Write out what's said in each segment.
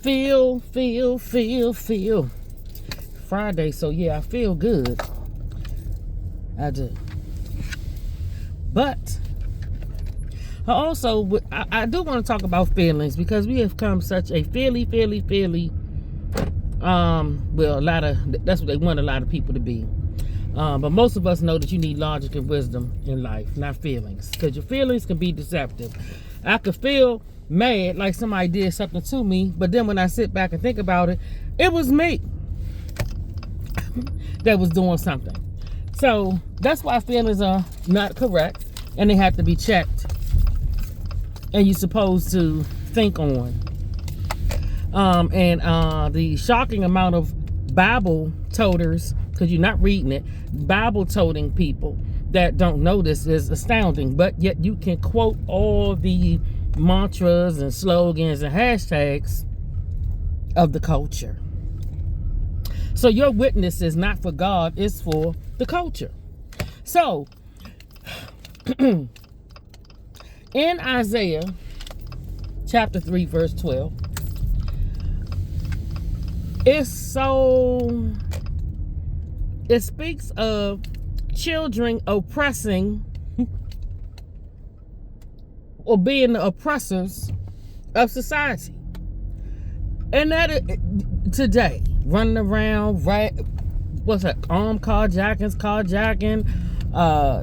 Feel. Friday, so yeah, I feel good. I do. But I do want to talk about feelings, because we have come such a that's what they want a lot of people to be. But most of us know that you need logic and wisdom in life, not feelings, because your feelings can be deceptive. I could feel mad like somebody did something to me, but then when I sit back and think about it, it was me that was doing something. So that's why feelings are not correct, and they have to be checked, and you're supposed to think on. The shocking amount of Bible toters, because you're not reading it, Bible toting people that don't know this is astounding. But yet you can quote all the mantras and slogans and hashtags of the culture. So your witness is not for God, it's for the culture. So in Isaiah chapter 3 verse 12, it speaks of children oppressing or being the oppressors of society. And that today, running around, right? What's that? Armed carjacking,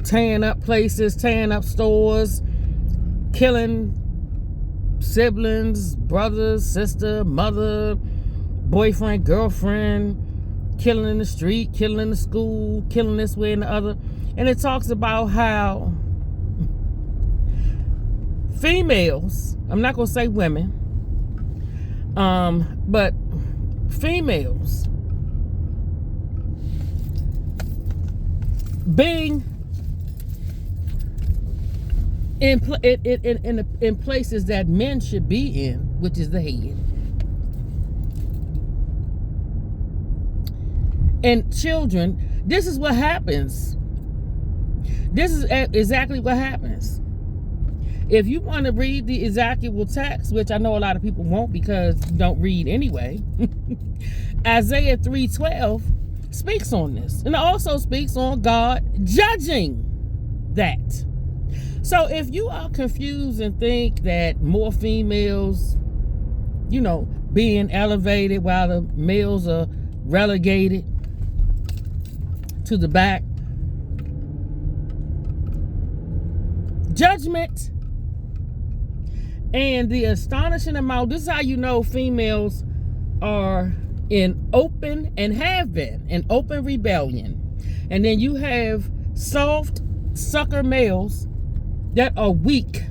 tearing up places, tearing up stores, killing siblings, brothers, sister, mother, boyfriend, girlfriend, killing in the street, killing in the school, killing this way and the other. And it talks about how females, I'm not going to say women, but females being in places that men should be in, which is the head. And children, this is what happens. This is exactly what happens. If you want to read the exactual text, which I know a lot of people won't because you don't read anyway, Isaiah 3:12 speaks on this. And it also speaks on God judging that. So if you are confused and think that more females, being elevated while the males are relegated to the back, judgment and the astonishing amount, this is how you know females are in open and have been in open rebellion. And then you have soft sucker males that are weak,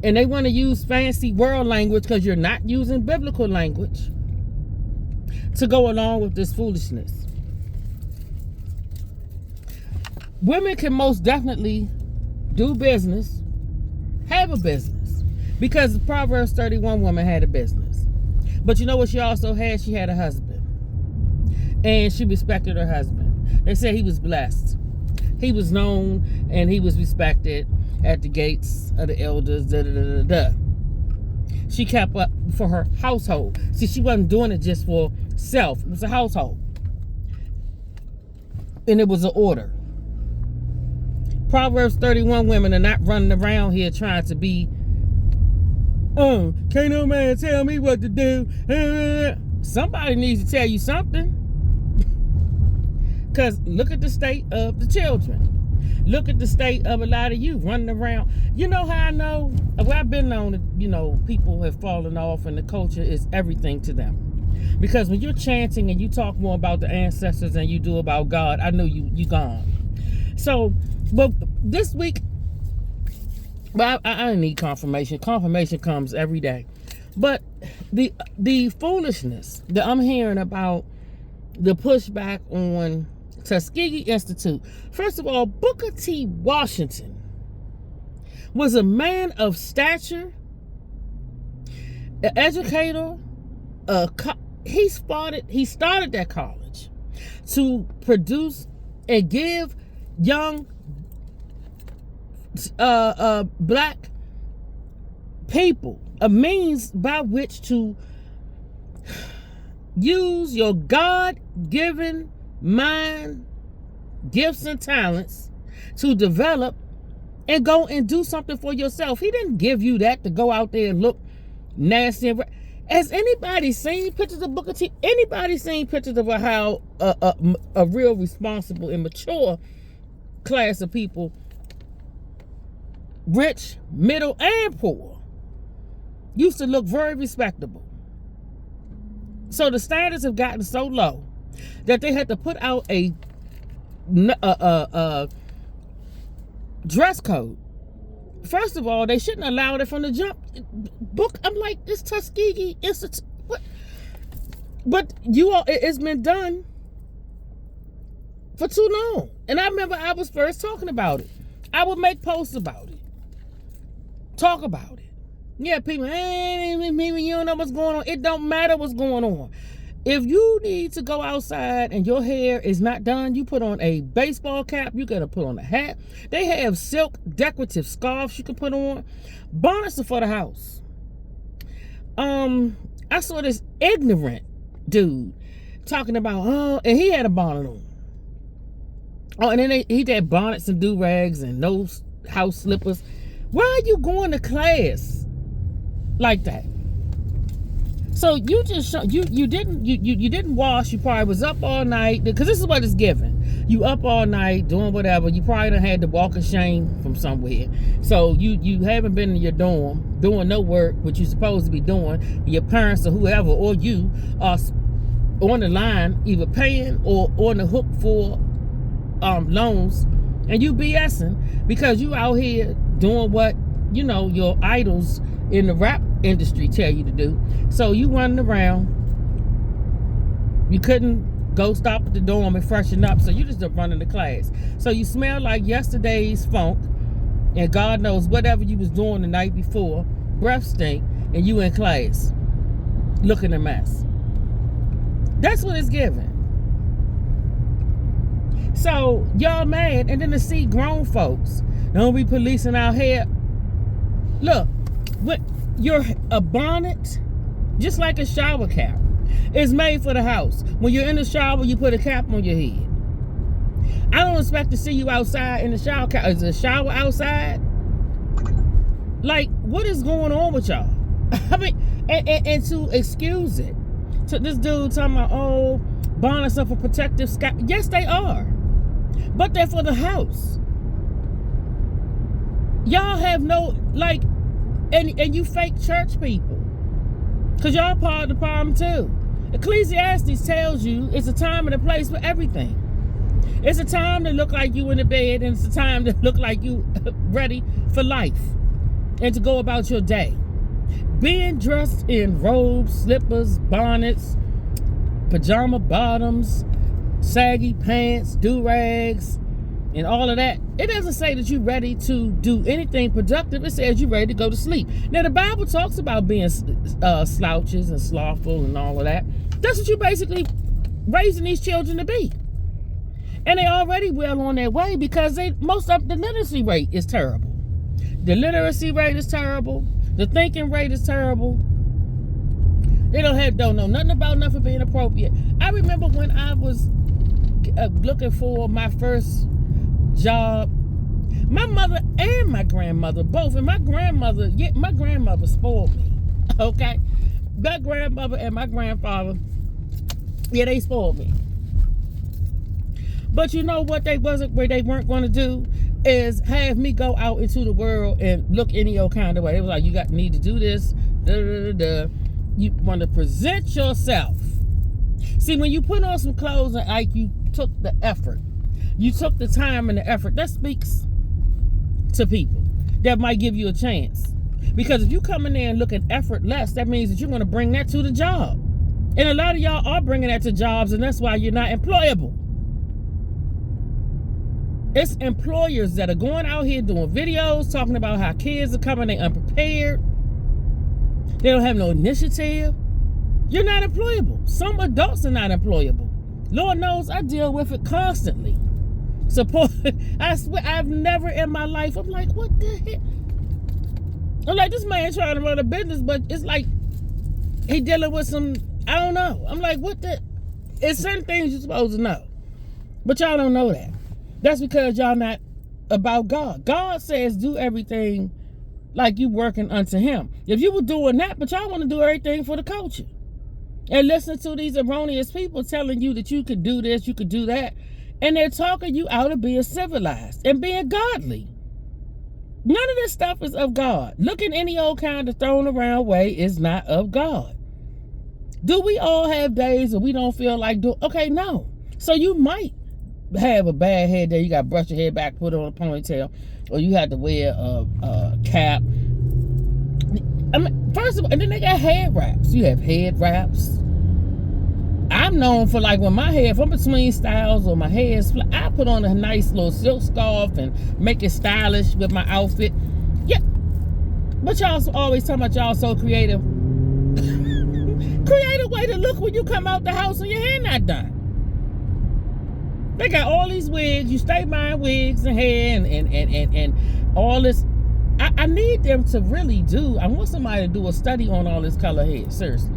and they want to use fancy world language because you're not using biblical language to go along with this foolishness. Women can most definitely do business, have a business, because the Proverbs 31 woman had a business. But you know what she also had? She had a husband, and she respected her husband. They said he was blessed. He was known and he was respected at the gates of the elders. She kept up for her household. See, she wasn't doing it just for self. It was a household, and it was an order. Proverbs 31 women are not running around here trying to be, can't no man tell me what to do. Somebody needs to tell you something. Because look at the state of the children. Look at the state of a lot of you running around. You know how I know? Well, I've been known, people have fallen off, and the culture is everything to them. Because when you're chanting and you talk more about the ancestors than you do about God, I know you gone. So, but this week, well, I need confirmation. Confirmation comes every day. But the foolishness that I'm hearing about the pushback on Tuskegee Institute. First of all, Booker T. Washington was a man of stature, an educator. He started that college to produce and give young black people a means by which to Use your God-given mind, gifts, and talents to develop and go and do something for yourself. He didn't give you that to go out there and look nasty. Has anybody seen pictures of Booker T? Anybody seen pictures of how a real responsible and mature class of people, rich, middle, and poor, used to look very respectable? So the standards have gotten so low that they had to put out a dress code. First of all, they shouldn't allow it from the jump. Book, I'm like, this Tuskegee Institute. What? But you all, it's been done for too long. And I remember I was first talking about it. I would make posts about it. Talk about it. Yeah, people, hey, you don't know what's going on. It don't matter what's going on. If you need to go outside and your hair is not done, you put on a baseball cap, you gotta put on a hat. They have silk decorative scarves you can put on. Bonnets are for the house. I saw this ignorant dude talking about, and he had a bonnet on. Oh, and then he had bonnets and do-rags and no house slippers. Why are you going to class like that? So you just you didn't wash. You probably was up all night, because this is what it's given. You up all night doing whatever. You probably done had to walk of shame from somewhere. So you haven't been in your dorm doing no work, which you're supposed to be doing. Your parents or whoever or you are on the line, either paying or on the hook for loans, and you BSing because you out here doing what your idols in the rap industry tell you to do. So you running around. You couldn't go stop at the dorm and freshen up, so you just running to class. So you smell like yesterday's funk, and God knows whatever you was doing the night before, breath stink, and you in class looking a mess. That's what it's giving. So y'all mad, and then to see grown folks don't be policing out here. Look, a bonnet, just like a shower cap, is made for the house. When you're in the shower, you put a cap on your head. I don't expect to see you outside in the shower cap. Is the shower outside? Like, what is going on with y'all? I mean, and to excuse it, to this dude talking about, bonnets are for protective sky. Yes, they are, but they're for the house. Y'all have no, like, and you fake church people, because y'all part of the problem too. Ecclesiastes tells you it's a time and a place for everything. It's a time to look like you in the bed, and it's a time to look like you ready for life and to go about your day. Being dressed in robes, slippers, bonnets, pajama bottoms, saggy pants, do-rags, and all of that, it doesn't say that you're ready to do anything productive. It says you're ready to go to sleep. Now, the Bible talks about being slouches and slothful and all of that. That's what you're basically raising these children to be. And they already well on their way, because most of the literacy rate is terrible. The literacy rate is terrible. The thinking rate is terrible. They don't know nothing about nothing being appropriate. I remember when I was looking for my first job, my mother and my grandmother both, and my grandmother spoiled me. Okay, my grandmother and my grandfather, they spoiled me. But you know what they weren't going to do is have me go out into the world and look any old kind of way. They was like, you need to do this. You want to present yourself. See, when you put on some clothes and like you took the effort, you took the time and the effort, that speaks to people that might give you a chance. Because if you come in there and looking effortless, that means that you're going to bring that to the job. And a lot of y'all are bringing that to jobs, and that's why you're not employable. It's employers that are going out here doing videos talking about how kids are coming, they unprepared. They don't have no initiative. You're not employable. Some adults are not employable. Lord knows I deal with it constantly. Support. I swear, I've never in my life, I'm like, what the heck? I'm like, this man trying to run a business, but it's like he dealing with some I don't know. I'm like, what the? It's certain things you're supposed to know. But y'all don't know that. That's because y'all not about God. God says do everything like you working unto him. If you were doing that, but y'all want to do everything for the culture. And listen to these erroneous people telling you that you could do this, you could do that. And they're talking you out of being civilized and being godly. None of this stuff is of God. Looking any old kind of thrown around way is not of God. Do we all have days where we don't feel like doing? Okay, no. So you might have a bad hair day. You got to brush your hair back, put on a ponytail, or you have to wear a cap. I mean, first of all, and then they got head wraps. You have head wraps. I'm known for, like, when my hair, if I'm between styles or my hair is flat, I put on a nice little silk scarf and make it stylish with my outfit. Yeah. But y'all always talking about y'all so creative. Create a way to look when you come out the house and your hair not done. They got all these wigs. You stay buying wigs and hair and all this. I need them to really do, I want somebody to do a study on all this color hair. Seriously.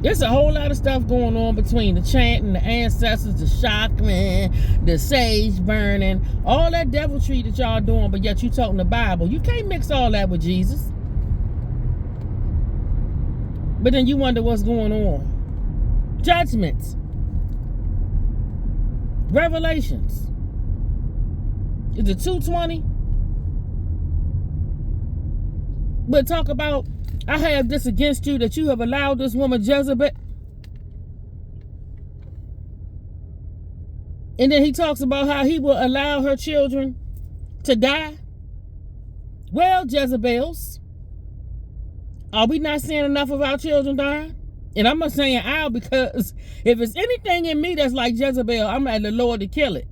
There's a whole lot of stuff going on between the chanting, the ancestors, the chakman, the sage burning, all that deviltry that y'all doing, but yet you talking the Bible. You can't mix all that with Jesus. But then you wonder what's going on. Judgments. Revelations. Is it 2:20? But talk about, I have this against you, that you have allowed this woman Jezebel. And then he talks about how he will allow her children to die. Well, Jezebels, are we not seeing enough of our children dying? And I'm not saying "ow" because if it's anything in me that's like Jezebel, I'm at the Lord to kill it.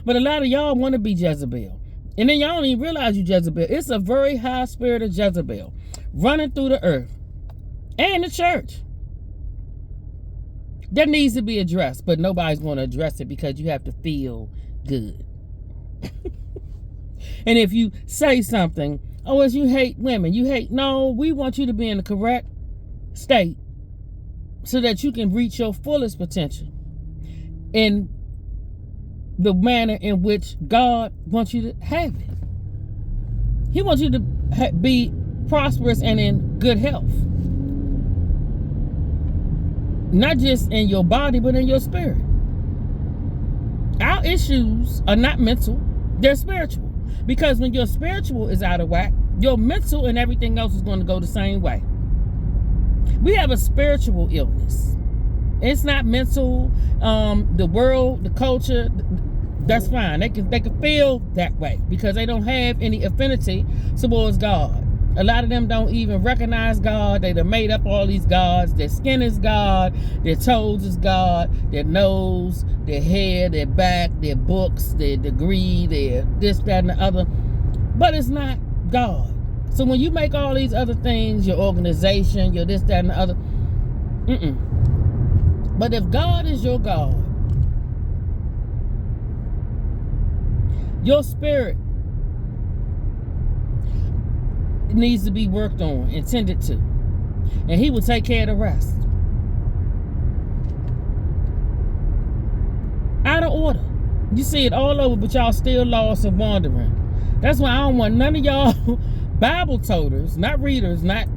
But a lot of y'all want to be Jezebel. And then y'all don't even realize you Jezebel. It's a very high spirit of Jezebel running through the earth and the church. That needs to be addressed, but nobody's going to address it because you have to feel good. And if you say something, oh, as you hate women, no, we want you to be in the correct state so that you can reach your fullest potential in the manner in which God wants you to have it. He wants you to be prosperous and in good health. Not just in your body, but in your spirit. Our issues are not mental, they're spiritual. Because when your spiritual is out of whack, your mental and everything else is going to go the same way. We have a spiritual illness. It's not mental. The world, the culture, that's fine. They can feel that way because they don't have any affinity towards God. A lot of them don't even recognize God. They done made up all these gods. Their skin is God. Their toes is God. Their nose, their hair, their back, their books, their degree, their this, that, and the other. But it's not God. So when you make all these other things, your organization, your this, that, and the other, But if God is your God, your spirit needs to be worked on and tended to. And he will take care of the rest. Out of order. You see it all over, but y'all still lost and wandering. That's why I don't want none of y'all Bible toters, not readers, not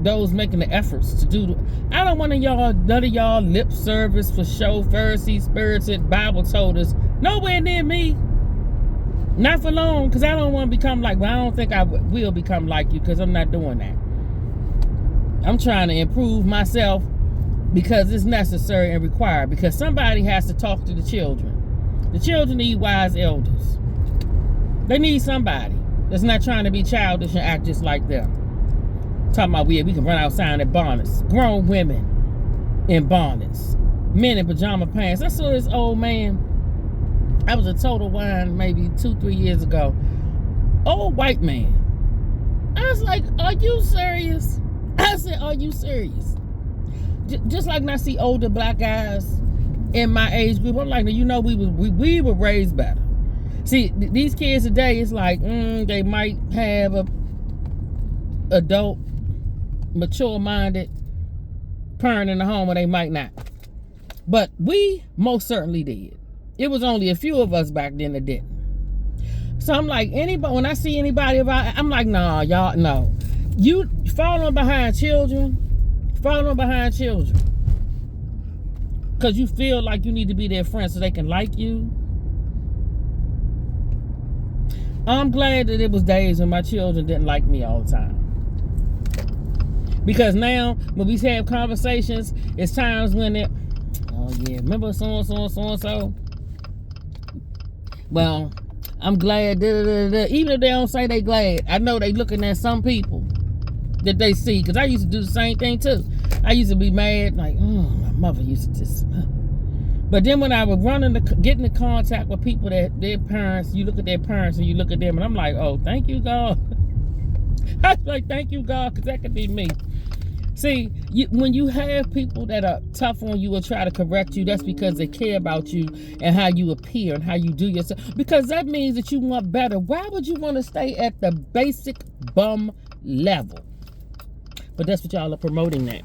those making the efforts to do. I don't want none of y'all lip service for show, Pharisee, spirited Bible toters nowhere near me. Not for long, because I don't want to become like, well, I don't think I will become like you because I'm not doing that. I'm trying to improve myself because it's necessary and required, because somebody has to talk to the children. The children need wise elders. They need somebody that's not trying to be childish and act just like them. Talking about we can run outside in bonnets. Grown women in bonnets. Men in pajama pants. I saw this old man. I was a Total Wine maybe 2-3 years ago. Old white man. I was like, are you serious? I said, are you serious? Just like when I see older black guys in my age group, I'm like, you know, we were raised better. See, these kids today, it's like, they might have a adult, mature-minded parent in the home or they might not. But we most certainly did. It was only a few of us back then that didn't. So I'm like, anybody, when I see anybody about, I'm like, nah, y'all, no. You following behind children, because you feel like you need to be their friend so they can like you. I'm glad that it was days when my children didn't like me all the time. Because now, when we have conversations, it's times when it, oh yeah, remember so-and-so? Well, I'm glad, even if they don't say they glad, I know they looking at some people that they see, because I used to do the same thing too. I used to be mad, like, oh, my mother used to just, But then when I would get into contact with people that their parents, you look at their parents and you look at them, and I'm like, oh, thank you, God. I was like, thank you, God, because that could be me. See, when you have people that are tough on you or try to correct you, that's because they care about you and how you appear and how you do yourself. Because that means that you want better. Why would you want to stay at the basic bum level? But that's what y'all are promoting now.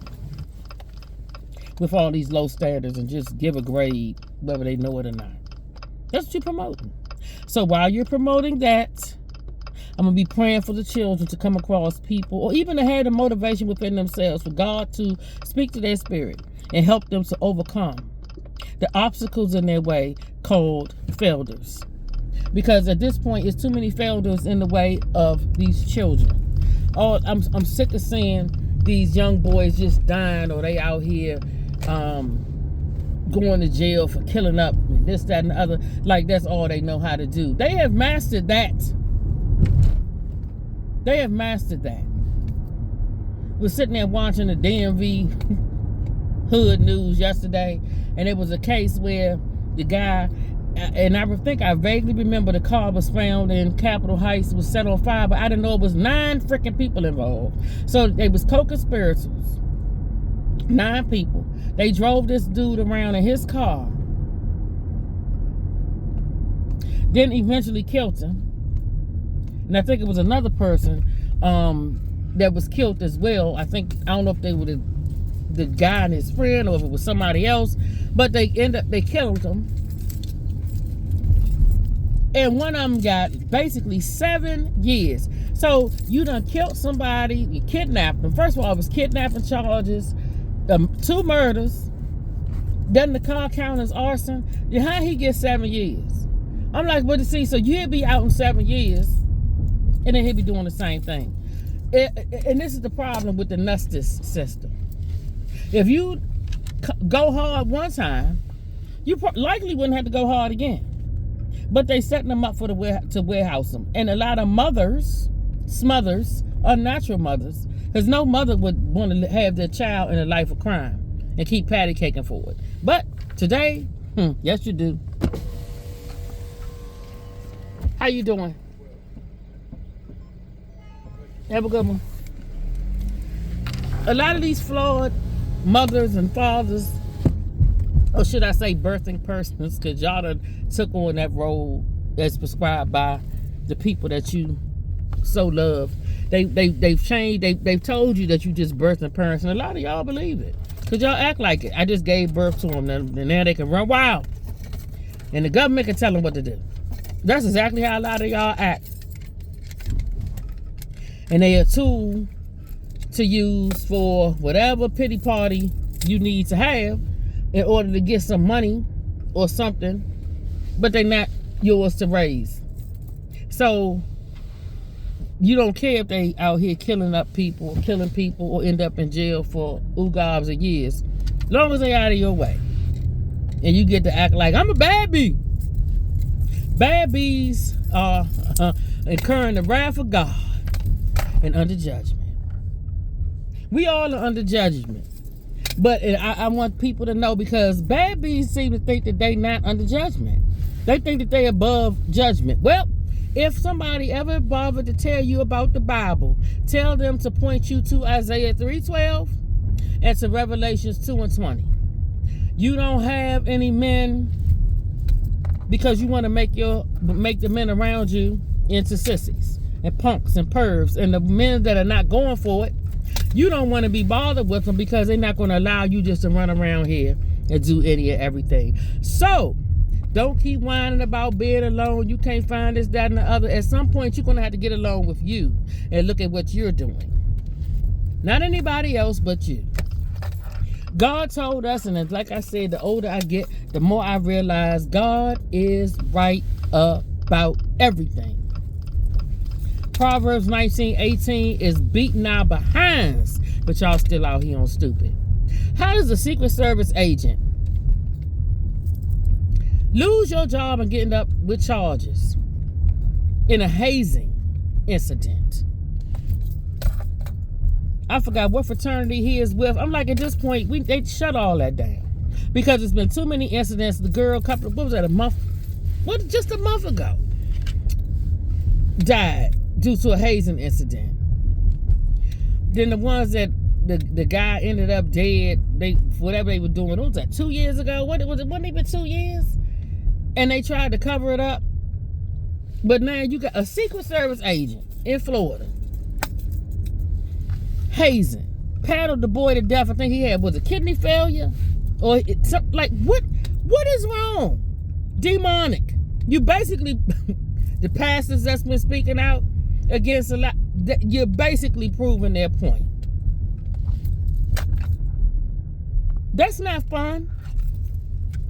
With all these low standards and just give a grade whether they know it or not. That's what you're promoting. So while you're promoting that, I'm going to be praying for the children to come across people, or even to have the motivation within themselves for God to speak to their spirit and help them to overcome the obstacles in their way called failures. Because at this point, it's too many failures in the way of these children. Oh, I'm sick of seeing these young boys just dying, or they out here going to jail for killing up and this, that, and the other. Like that's all they know how to do. They have mastered that. We're sitting there watching the DMV hood news yesterday, and it was a case where the guy, and I think I vaguely remember the car was found in Capitol Heights, was set on fire, but I didn't know it was 9 freaking people involved. So they was co-conspirators, 9 people. They drove this dude around in his car, then eventually killed him. And I think it was another person that was killed as well. I don't know if they were the guy and his friend, or if it was somebody else, but they killed him. And one of them got basically 7 years. So you done killed somebody, you kidnapped them. First of all, it was kidnapping charges, 2 murders. Then the car count as arson. How he get 7 years? I'm like, what to see? So you'll be out in 7 years, and then he'll be doing the same thing. And this is the problem with the justice system. If you go hard one time, you likely wouldn't have to go hard again. But they setting them up for to warehouse them. And a lot of smothers, unnatural mothers, because no mother would want to have their child in a life of crime and keep patty caking for it. But today, yes you do. How you doing? Have a good one. A lot of these flawed mothers and fathers, or should I say birthing persons, because y'all done took on that role that's prescribed by the people that you so love. They've changed. They've told you that you just birthing parents, and a lot of y'all believe it, because y'all act like it. I just gave birth to them, and now they can run wild, and the government can tell them what to do. That's exactly how a lot of y'all act. And they are a tool to use for whatever pity party you need to have in order to get some money or something, but they're not yours to raise. So you don't care if they out here killing people, or end up in jail for gobs of years, as long as they out of your way. And you get to act like, I'm a bad bee. Bad bees are incurring the wrath of God and under judgment. We all are under judgment. But I want people to know, because bad bees seem to think that they not under judgment. They think that they above judgment. Well, if somebody ever bothered to tell you about the Bible, tell them to point you to Isaiah 3:12 and to Revelations 2:20. You don't have any men because you want to make the men around you into sissies and punks and pervs, and the men that are not going for it, You don't want to be bothered with them because they're not going to allow you just to run around here and do any of everything. So don't keep whining about being alone. You can't find this, that, and the other. At some point, you're going to have to get alone with you and look at what you're doing. Not anybody else but you. God told us, and like I said, the older I get, the more I realize God is right about everything. Proverbs 19:18 is beating our behinds, but y'all still out here on stupid. How does a Secret Service agent lose your job and get up with charges in a hazing incident? I forgot what fraternity he is with. I'm like, at this point, they shut all that down because it's been too many incidents. The girl, just a month ago, died due to a hazing incident. Then the ones that the guy ended up dead, whatever they were doing, what was that, 2 years ago? Wasn't even 2 years? And they tried to cover it up. But now you got a Secret Service agent in Florida hazing, paddled the boy to death. I think he had, was it kidney failure? Or something like, what is wrong? Demonic. You basically, the pastors that's been speaking out against a lot, you're basically proving their point. That's not fun.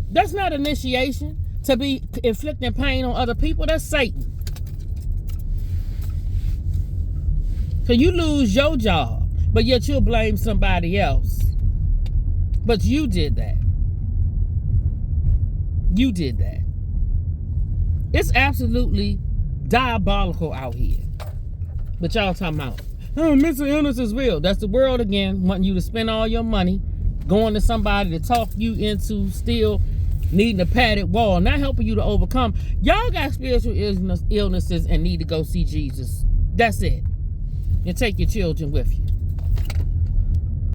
That's not initiation. To be inflicting pain on other people, that's Satan. So you lose your job, but yet you'll blame somebody else. But you did that. You did that. It's absolutely diabolical out here. But y'all talking about, oh, mental illness is real. That's the world again, wanting you to spend all your money going to somebody to talk you into still needing a padded wall, not helping you to overcome. Y'all got spiritual illnesses and need to go see Jesus. That's it. And take your children with you.